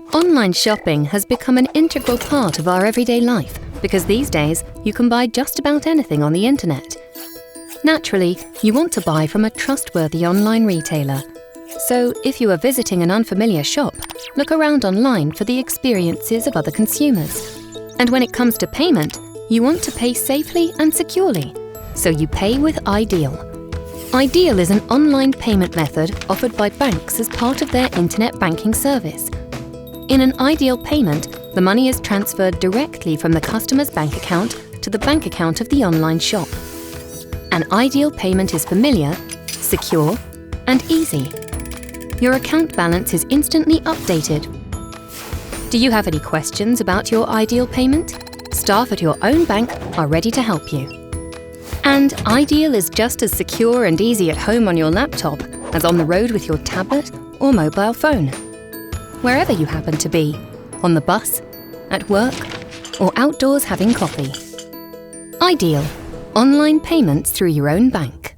Online shopping has become an integral part of our everyday life because these days you can buy just about anything on the internet. Naturally, you want to buy from a trustworthy online retailer. So if you are visiting an unfamiliar shop, look around online for the experiences of other consumers. And when it comes to payment, you want to pay safely and securely. So you pay with iDEAL. iDEAL is an online payment method offered by banks as part of their internet banking service. In an iDEAL payment, the money is transferred directly from the customer's bank account to the bank account of the online shop. An iDEAL payment is familiar, secure, and easy. Your account balance is instantly updated. Do you have any questions about your iDEAL payment? Staff at your own bank are ready to help you. And iDEAL is just as secure and easy at home on your laptop as on the road with your tablet or mobile phone. Wherever you happen to be, on the bus, at work, or outdoors having coffee. iDEAL, online payments through your own bank.